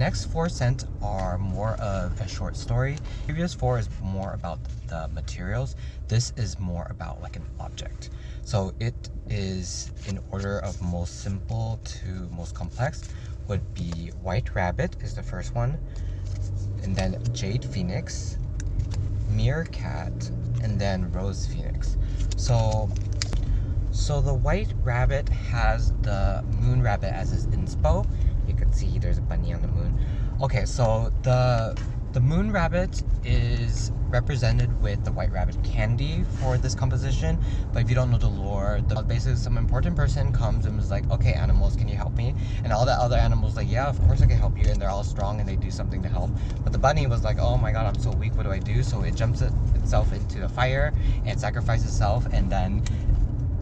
Next 4 scents are more of a short story. Previous 4 is more about the materials. This is more about like an object. So it is in order of most simple to most complex. Would be white rabbit is the first one, and then jade phoenix, myrrh cat, and then rose phoenix. So the white rabbit has the moon rabbit as its inspo. You can see there's a bunny on the moon. Okay, so the moon rabbit is represented with the white rabbit candy for this composition. But if you don't know the lore, basically some important person comes and is like, okay, animals, can you help me? And all the other animals like, yeah, of course I can help you. And they're all strong and they do something to help. But the bunny was like, oh my god, I'm so weak, what do I do? So it jumps itself into the fire and sacrifices itself, and then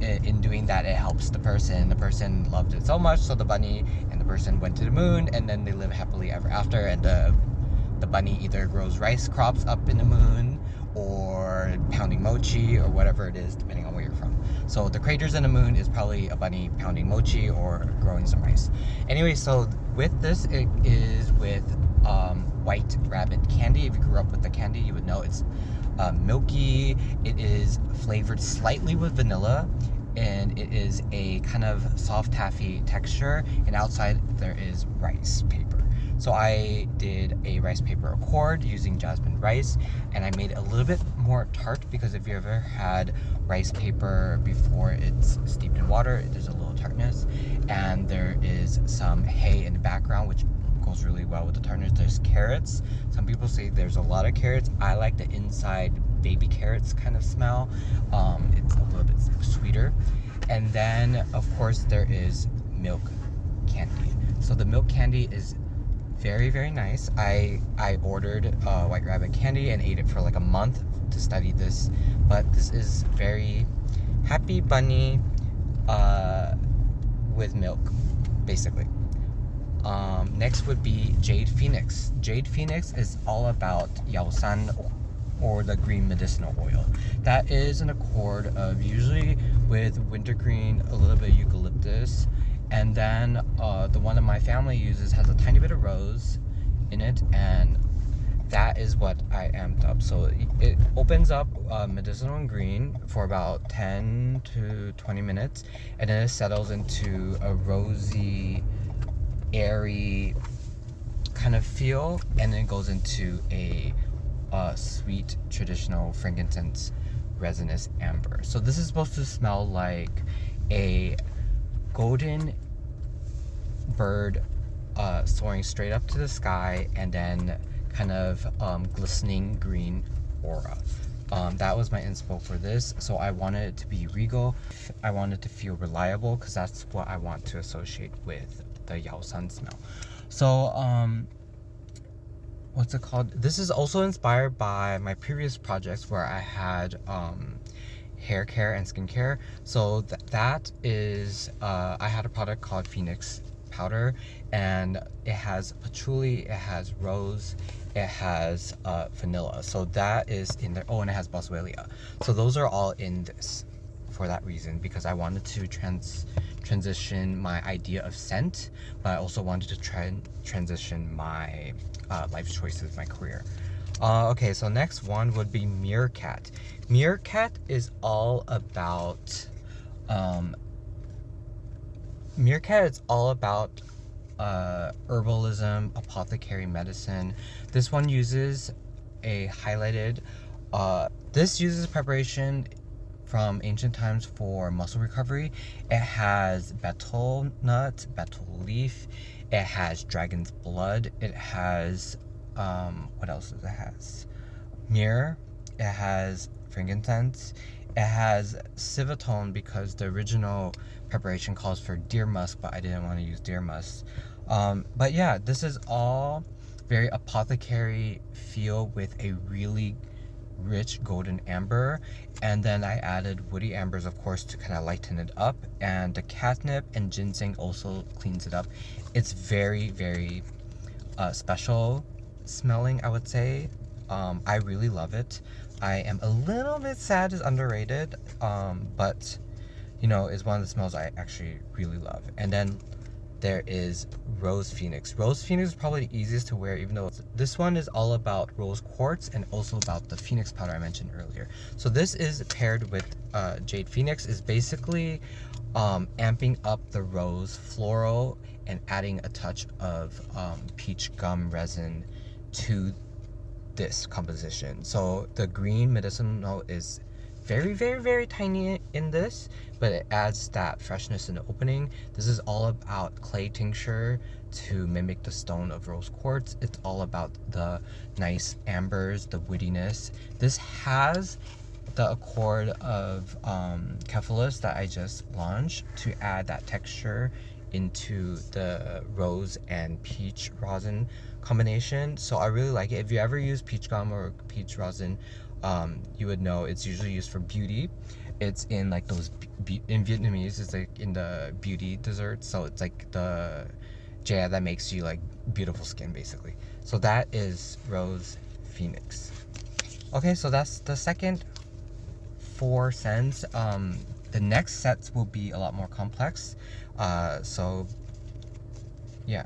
in doing that, it helps the person. The person loved it so much, so the bunny and the person went to the moon, and then they live happily ever after. And the bunny either grows rice crops up in the moon, or pounding mochi, or whatever it is, depending on where you're from. So the craters in the moon is probably a bunny pounding mochi or growing some rice. Anyway, so with this, it is with white rabbit candy. If you grew up with the candy, you would know it's milky. It is flavored slightly with vanilla, and it is a kind of soft taffy texture, and outside there is rice paper. So I did a rice paper accord using jasmine rice, and I made it a little bit more tart, because if you ever had rice paper before it's steeped in water, there's a little tartness. And there is some hay in the background, which goes really well with the tartness. There's carrots. Some people say there's a lot of carrots. I like the inside baby carrots kind of smell. It's a little bit sweeter. And then of course there is milk candy. So the milk candy is very, very nice. I ordered white rabbit candy and ate it for like a month to study this, but this is very happy bunny with milk, basically. Next would be jade phoenix. Jade phoenix is all about yaosan, or the green medicinal oil. That is an accord of usually with wintergreen, a little bit of eucalyptus, and then the one that my family uses has a tiny bit of rose in it, and that is what I amped up. So it opens up medicinal and green for about 10 to 20 minutes, and then it settles into a rosy, airy kind of feel, and then goes into a sweet traditional frankincense resinous amber. So this is supposed to smell like a golden bird soaring straight up to the sky, and then kind of glistening green aura. That was my inspo for this. So I wanted it to be regal. I wanted to feel reliable, because that's what I want to associate with the yaosan smell. So what's it called? This is also inspired by my previous projects where I had hair care and skincare. So that is I had a product called Phoenix powder, and it has patchouli, it has rose, it has vanilla. So that is in there. Oh, and it has boswellia. So those are all in this for that reason, because I wanted to transition my idea of scent, but I also wanted to transition my life choices, my career. Okay, so next one would be myrrh cat. Myrrh cat is all about herbalism, apothecary medicine. This one uses a highlighted this uses preparation from ancient times for muscle recovery. It has betel nut, betel leaf, it has dragon's blood, it has what else does it has? Myrrh, it has frankincense, it has civetone, because the original preparation calls for deer musk, but I didn't want to use deer musk. But yeah, this is all very apothecary feel with a really rich golden amber, and then I added woody ambers, of course, to kind of lighten it up, and the catnip and ginseng also cleans it up. It's very, very special smelling, I would say. I really love it. I am a little bit sad it's underrated, but you know, it's one of the smells I actually really love. And then there is Rose Phoenix. Rose Phoenix is probably the easiest to wear, even though this one is all about rose quartz and also about the Phoenix powder I mentioned earlier. So this is paired with Jade Phoenix, is basically amping up the rose floral and adding a touch of peach gum resin to this composition. So the green medicinal is very, very, very tiny in this, but it adds that freshness in the opening. This is all about clay tincture to mimic the stone of rose quartz. It's all about the nice ambers, the woodiness. This has the accord of Cephalus that I just launched to add that texture into the rose and peach rosin combination. So I really like it. If you ever use peach gum or peach rosin, you would know it's usually used for beauty. It's in like those in Vietnamese, it's like in the beauty desserts. So it's like the jade that makes you like beautiful skin basically. So that is Rose Phoenix. Okay, so that's the second 4 scents. The next sets will be a lot more complex. So yeah.